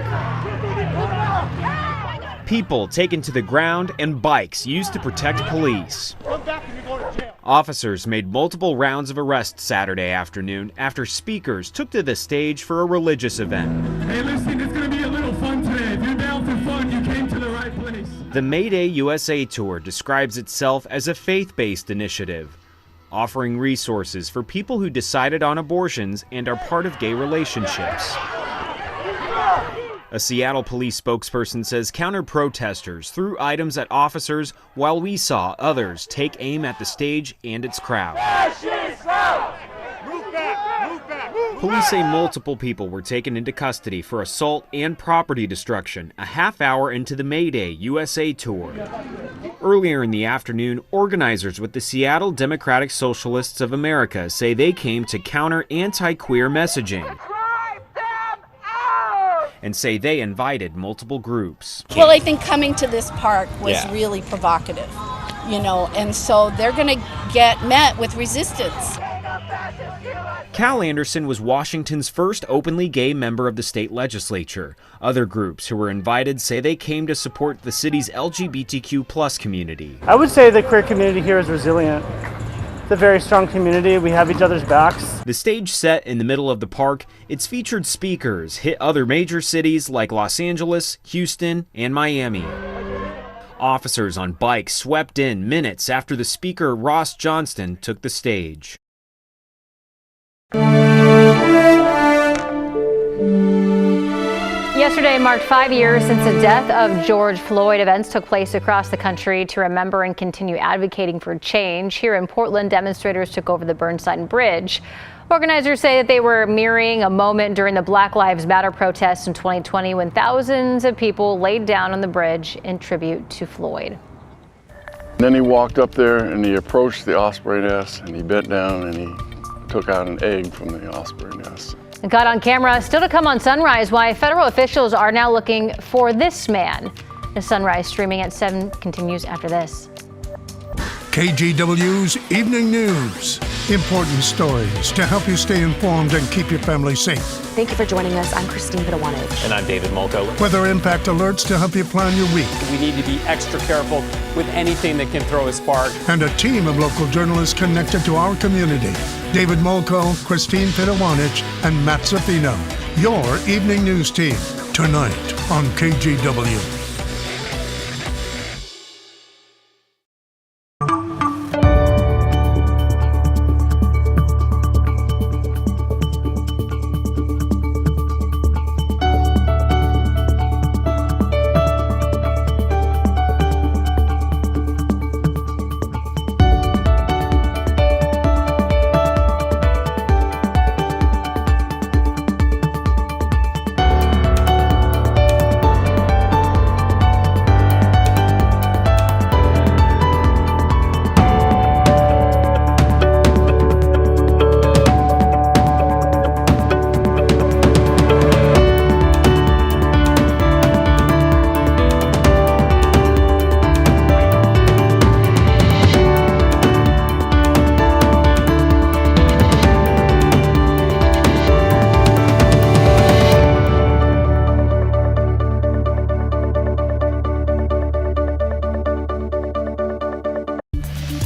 People taken to the ground and bikes used to protect police. Officers made multiple rounds of arrests Saturday afternoon after speakers took to the stage for a religious event. Hey, listen, it's going to be a little fun today. If you're down for fun, you came to the right place. The May Day USA Tour describes itself as a faith-based initiative, offering resources for people who decided on abortions and are part of gay relationships. A Seattle police spokesperson says counter-protesters threw items at officers while we saw others take aim at the stage and its crowd. Police say multiple people were taken into custody for assault and property destruction a half hour into the May Day USA Tour. Earlier in the afternoon, organizers with the Seattle Democratic Socialists of America say they came to counter anti-queer messaging and say they invited multiple groups. Well, I think coming to this park was really provocative, you know, and so they're going to get met with resistance. Cal Anderson was Washington's first openly gay member of the state legislature. Other groups who were invited say they came to support the city's LGBTQ+ community. I would say the queer community here is resilient. It's a very strong community. We have each other's backs. The stage set in the middle of the park, its featured speakers hit other major cities like Los Angeles, Houston, and Miami. Officers on bikes swept in minutes after the speaker Ross Johnston took the stage. Yesterday marked 5 years since the death of George Floyd. Events took place across the country to remember and continue advocating for change. Here in Portland, demonstrators took over the Burnside Bridge. Organizers say that they were mirroring a moment during the Black Lives Matter protests in 2020 when thousands of people laid down on the bridge in tribute to Floyd. Then he walked up there and he approached the osprey nest and he bent down and he took out an egg from the osprey nest. It got on camera. Still to come on Sunrise, why federal officials are now looking for this man. The Sunrise streaming at 7 continues after this. KGW's Evening News. Important stories to help you stay informed and keep your family safe. Thank you for joining us. I'm Christine Pitawanich. And I'm David Molko. Weather impact alerts to help you plan your week. We need to be extra careful with anything that can throw a spark. And a team of local journalists connected to our community. David Molko, Christine Pitawanich, and Matt Zaffino. Your Evening News team, tonight on KGW.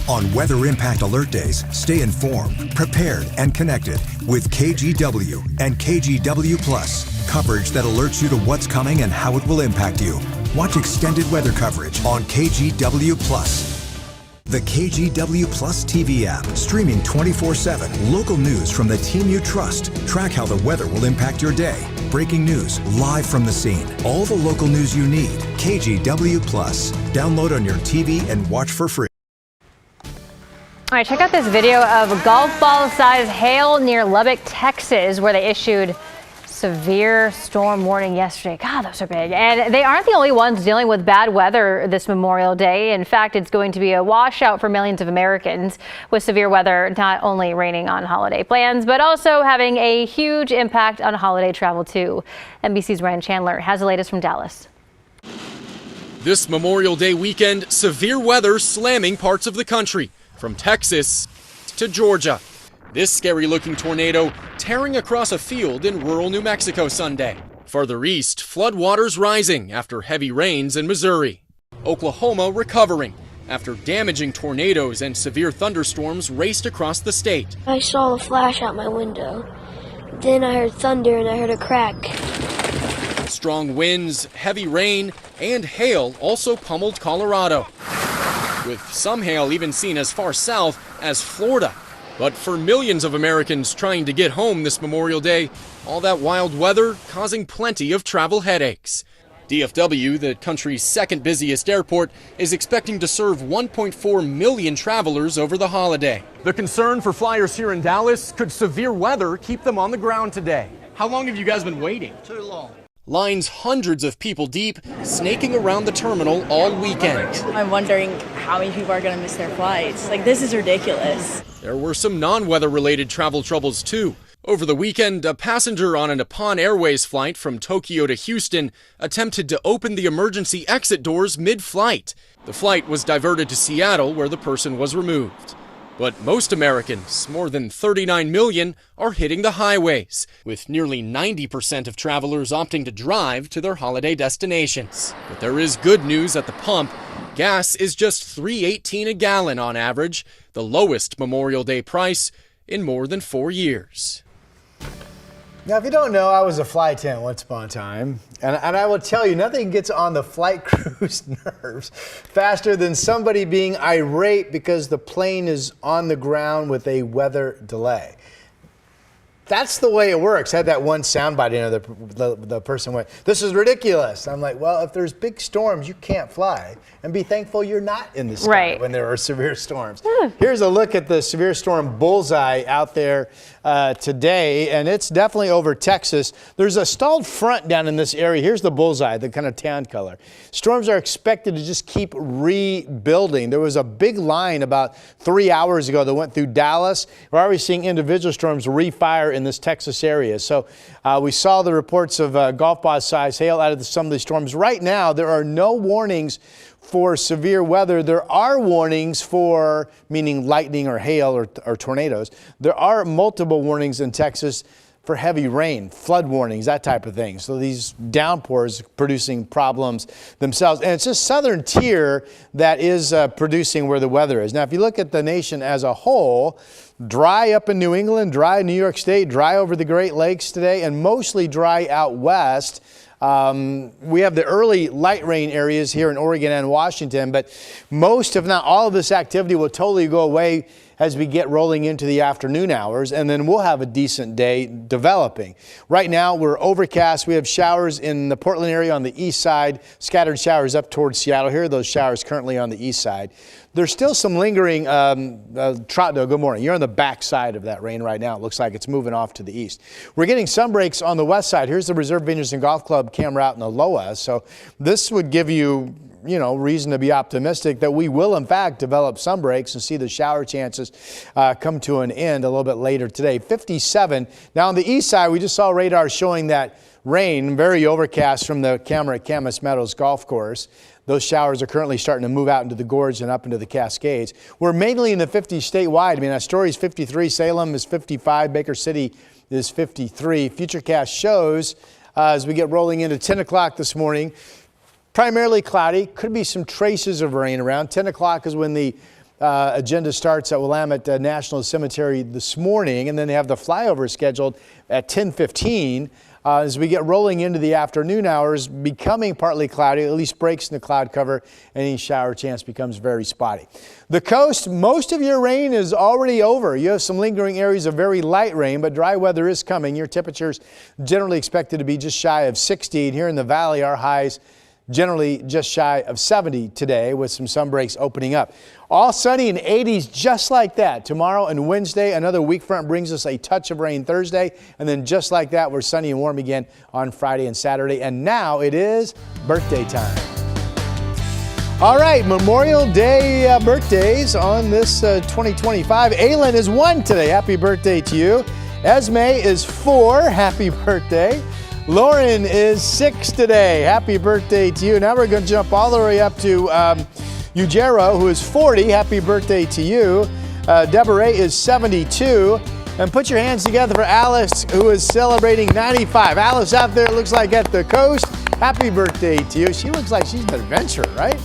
On Weather Impact Alert Days, stay informed, prepared, and connected with KGW and KGW Plus. Coverage that alerts you to what's coming and how it will impact you. Watch extended weather coverage on KGW Plus. The KGW Plus TV app, streaming 24/7. Local news from the team you trust. Track how the weather will impact your day. Breaking news, live from the scene. All the local news you need. KGW Plus. Download on your TV and watch for free. All right, check out this video of golf ball size hail near Lubbock, Texas, where they issued severe storm warning yesterday. God, those are big. And they aren't the only ones dealing with bad weather this Memorial Day. In fact, it's going to be a washout for millions of Americans, with severe weather not only raining on holiday plans, but also having a huge impact on holiday travel too. NBC's Ryan Chandler has the latest from Dallas. This Memorial Day weekend, severe weather slamming parts of the country, from Texas to Georgia. This scary-looking tornado tearing across a field in rural New Mexico Sunday. Farther east, floodwaters rising after heavy rains in Missouri. Oklahoma recovering after damaging tornadoes and severe thunderstorms raced across the state. I saw a flash out my window. Then I heard thunder and I heard a crack. Strong winds, heavy rain, and hail also pummeled Colorado, with some hail even seen as far south as Florida. But for millions of Americans trying to get home this Memorial Day, all that wild weather causing plenty of travel headaches. DFW, the country's second busiest airport, is expecting to serve 1.4 million travelers over the holiday. The concern for flyers here in Dallas: could severe weather keep them on the ground today? How long have you guys been waiting? Too long. Lines hundreds of people deep, snaking around the terminal all weekend. I'm wondering how many people are going to miss their flights. Like, this is ridiculous. There were some non-weather related travel troubles too. Over the weekend, a passenger on a Nippon Airways flight from Tokyo to Houston attempted to open the emergency exit doors mid-flight. The flight was diverted to Seattle, where the person was removed. But most Americans, more than 39 million, are hitting the highways, with nearly 90% of travelers opting to drive to their holiday destinations. But there is good news at the pump. Gas is just $3.18 a gallon on average, the lowest Memorial Day price in more than 4 years. Now, if you don't know, I was a flight attendant once upon a time, and I will tell you, nothing gets on the flight crew's nerves faster than somebody being irate because the plane is on the ground with a weather delay. That's the way it works. I had that one soundbite, the person went, "This is ridiculous." I'm like, well, if there's big storms, you can't fly. And be thankful you're not in the sky when there are severe storms. Here's a look at the severe storm bullseye out there today, and it's definitely over Texas. There's a stalled front down in this area. Here's the bullseye, the kind of tan color. Storms are expected to just keep rebuilding. There was a big line about 3 hours ago that went through Dallas. We're already seeing individual storms refire in this Texas area. So we saw the reports of golf ball size hail out of some of these storms. Right now, there are no warnings for severe weather. There are warnings for, meaning lightning or hail or tornadoes. There are multiple warnings in Texas for heavy rain, flood warnings, that type of thing. So these downpours producing problems themselves. And it's just southern tier that is producing where the weather is. Now, if you look at the nation as a whole, dry up in New England, dry in New York State, dry over the Great Lakes today, and mostly dry out west. We have the early light rain areas here in Oregon and Washington, but most, if not all of this activity will totally go away as we get rolling into the afternoon hours, and then we'll have a decent day developing. Right now, we're overcast. We have showers in the Portland area on the east side, scattered showers up towards Seattle. Here are those showers currently on the east side. There's still some lingering, Troutdale, good morning. You're on the back side of that rain right now. It looks like it's moving off to the east. We're getting some breaks on the west side. Here's the Reserve Vineyards and Golf Club camera out in Aloha. So this would give you, reason to be optimistic that we will, in fact, develop some breaks and see the shower chances come to an end a little bit later today. 57. Now on the east side, we just saw radar showing that rain, very overcast from the camera at Camas Meadows Golf Course. Those showers are currently starting to move out into the gorge and up into the Cascades. We're mainly in the 50s statewide. I mean, Astoria's 53, Salem is 55, Baker City is 53. Futurecast shows as we get rolling into 10 o'clock this morning, primarily cloudy. Could be some traces of rain around. 10 o'clock is when the agenda starts at Willamette National Cemetery this morning, and then they have the flyover scheduled at 10:15. As we get rolling into the afternoon hours, becoming partly cloudy, at least breaks in the cloud cover. Any shower chance becomes very spotty. The coast, most of your rain is already over. You have some lingering areas of very light rain, but dry weather is coming. Your temperatures generally expected to be just shy of 60. And here in the valley, our highs generally just shy of 70 today, with some sun breaks opening up. All sunny in 80s just like that. Tomorrow and Wednesday, another weak front brings us a touch of rain Thursday. And then just like that, we're sunny and warm again on Friday and Saturday. And now it is birthday time. All right, Memorial Day birthdays on this 2025. Aylin is 1 today. Happy birthday to you. Esme is 4. Happy birthday. Lauren is 6 today. Happy birthday to you. Now we're going to jump all the way up to Ujero, who is 40. Happy birthday to you. Deborah is 72. And put your hands together for Alice, who is celebrating 95. Alice out there looks like at the coast. Happy birthday to you. She looks like she's an adventurer, right?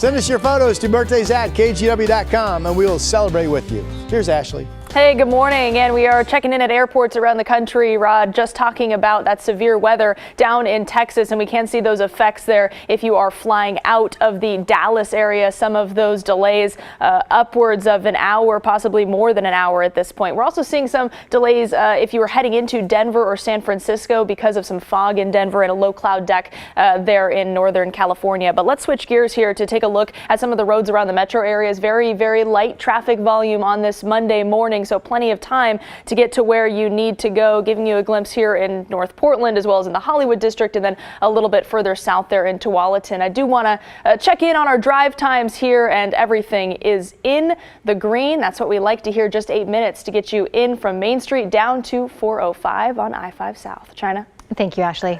Send us your photos to birthdays@kgw.com and we will celebrate with you. Here's Ashley. Hey, good morning. And we are checking in at airports around the country, Rod, just talking about that severe weather down in Texas. And we can see those effects there if you are flying out of the Dallas area. Some of those delays upwards of an hour, possibly more than an hour at this point. We're also seeing some delays if you were heading into Denver or San Francisco because of some fog in Denver and a low cloud deck there in Northern California. But let's switch gears here to take a look at some of the roads around the metro areas. Very, very light traffic volume on this Monday morning. So plenty of time to get to where you need to go, giving you a glimpse here in North Portland as well as in the Hollywood district and then a little bit further south there in Tualatin. I do want to check in on our drive times here, and everything is in the green. That's what we like to hear. Just 8 minutes to get you in from Main Street down to 405 on I-5 South. China. Thank you, Ashley.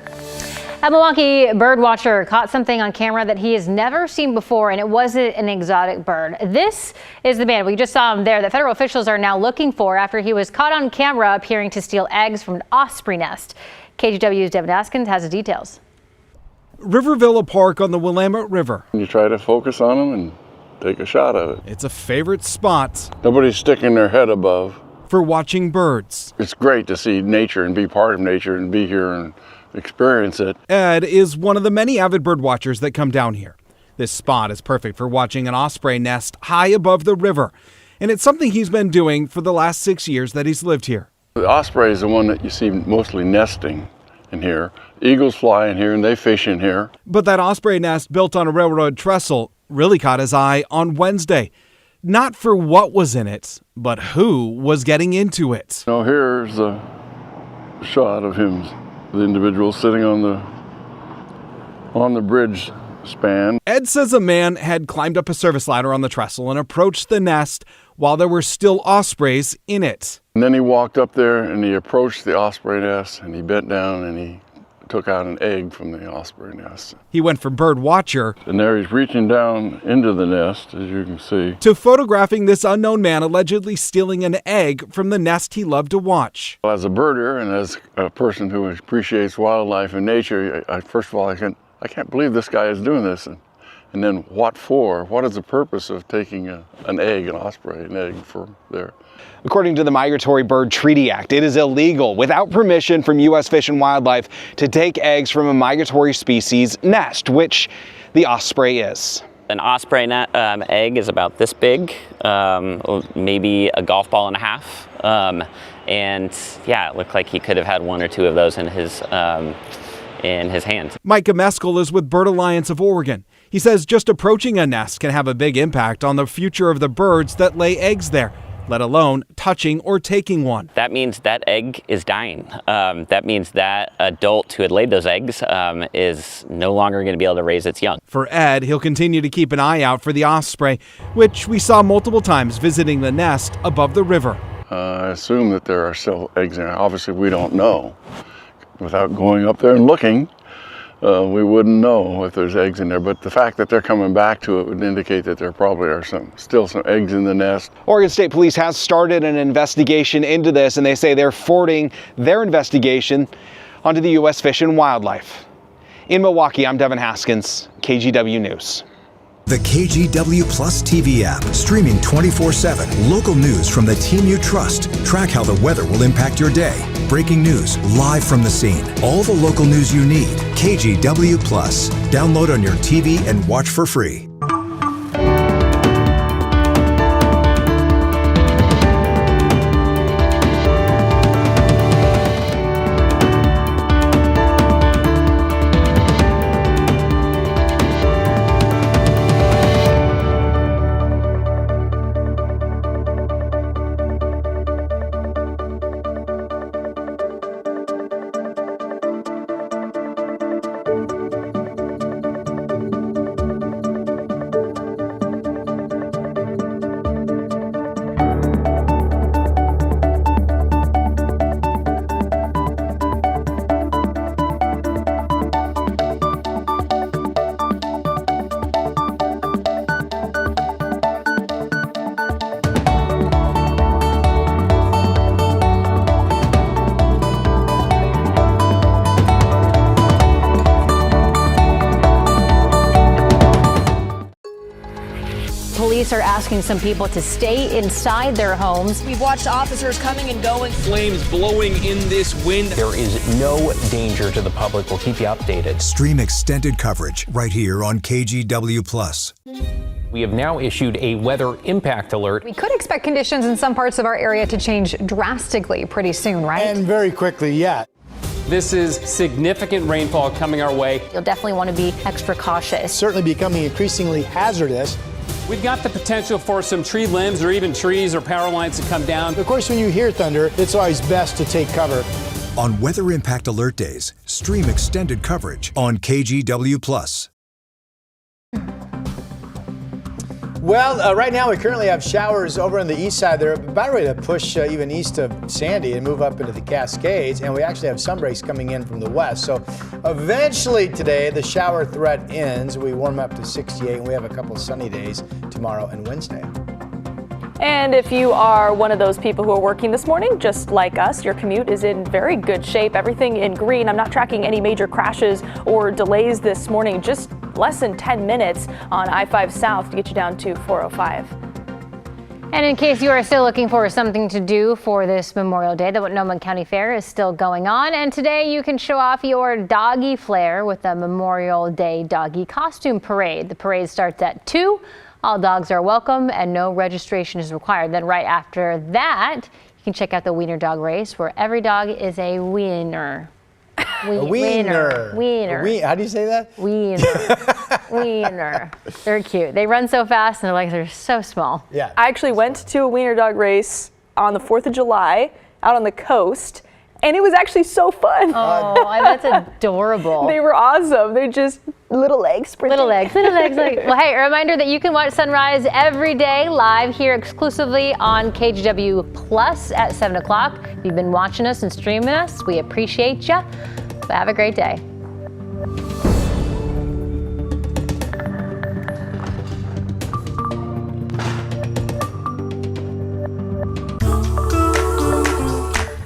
A Milwaukee bird watcher caught something on camera that he has never seen before, and it wasn't an exotic bird. This is the man, we just saw him there, that federal officials are now looking for after he was caught on camera appearing to steal eggs from an osprey nest. KGW's Devin Askins has the details. Rivervilla Park on the Willamette River. You try to focus on them and take a shot of it. It's a favorite spot. Nobody's sticking their head above. For watching birds. It's great to see nature and be part of nature and be here and experience it. Ed is one of the many avid bird watchers that come down here. This spot is perfect for watching an osprey nest high above the river, and it's something he's been doing for the last 6 years that he's lived here. The osprey is the one that you see mostly nesting in here. Eagles fly in here and they fish in here. But that osprey nest built on a railroad trestle really caught his eye on Wednesday. Not for what was in it, but who was getting into it. Now here's a shot of him, the individual sitting on the bridge span. Ed says a man had climbed up a service ladder on the trestle and approached the nest while there were still ospreys in it. And then he walked up there and he approached the osprey nest and he bent down and he took out an egg from the osprey nest. He went from bird watcher, and there he's reaching down into the nest, as you can see, to photographing this unknown man allegedly stealing an egg from the nest he loved to watch. As a birder and as a person who appreciates wildlife and nature, first of all, I can't believe this guy is doing this. And then what for? What is the purpose of taking an egg, an osprey, an egg from there? According to the Migratory Bird Treaty Act, it is illegal without permission from U.S. Fish and Wildlife to take eggs from a migratory species nest, which the osprey is. An osprey egg is about this big, maybe a golf ball and a half. And yeah, it looked like he could have had one or two of those in his hand. Micah Meskel is with Bird Alliance of Oregon. He says just approaching a nest can have a big impact on the future of the birds that lay eggs there, let alone touching or taking one. That means that egg is dying. That means that adult who had laid those eggs is no longer going to be able to raise its young. For Ed, he'll continue to keep an eye out for the osprey, which we saw multiple times visiting the nest above the river. I assume that there are still eggs in there. Obviously, we don't know. Without going up there and looking, we wouldn't know if there's eggs in there, but the fact that they're coming back to it would indicate that there probably are still some eggs in the nest. Oregon State Police has started an investigation into this, and they say they're forwarding their investigation onto the U.S. Fish and Wildlife. In Milwaukee, I'm Devin Haskins, KGW News. The KGW Plus TV app, streaming 24/7. Local news from the team you trust. Track how the weather will impact your day. Breaking news live from the scene. All the local news you need. KGW Plus. Download on your TV and watch for free. Police are asking some people to stay inside their homes. We've watched officers coming and going. Flames blowing in this wind. There is no danger to the public. We'll keep you updated. Stream extended coverage right here on KGW Plus. We have now issued a weather impact alert. We could expect conditions in some parts of our area to change drastically pretty soon, right? And very quickly, yeah. This is significant rainfall coming our way. You'll definitely want to be extra cautious. Certainly becoming increasingly hazardous. We've got the potential for some tree limbs or even trees or power lines to come down. Of course, when you hear thunder, it's always best to take cover. On Weather Impact Alert Days, stream extended coverage on KGW Plus. Well, right now we currently have showers over on the east side. They're about ready to push even east of Sandy and move up into the Cascades. And we actually have sun breaks coming in from the west. So eventually today, the shower threat ends. We warm up to 68 and we have a couple of sunny days tomorrow and Wednesday. And if you are one of those people who are working this morning, just like us, your commute is in very good shape. Everything in green. I'm not tracking any major crashes or delays this morning. Just less than 10 minutes on I-5 South to get you down to 405. And in case you are still looking for something to do for this Memorial Day, the Winona County Fair is still going on. And today you can show off your doggy flair with the Memorial Day Doggy Costume Parade. The parade starts at 2. All dogs are welcome and no registration is required. Then right after that, you can check out the Wiener Dog Race, where every dog is a wiener. A wiener. Wiener. How do you say that? Wiener. Wiener. They're cute. They run so fast and their legs are so small. Yeah. I actually went to a Wiener Dog Race on the 4th of July out on the coast. And it was actually so fun. Oh, that's adorable. They were awesome. They're just little legs sprinting. Little legs. Well, hey, a reminder that you can watch sunrise every day live here exclusively on KGW Plus at 7 o'clock. If you've been watching us and streaming us, we appreciate you. Have a great day.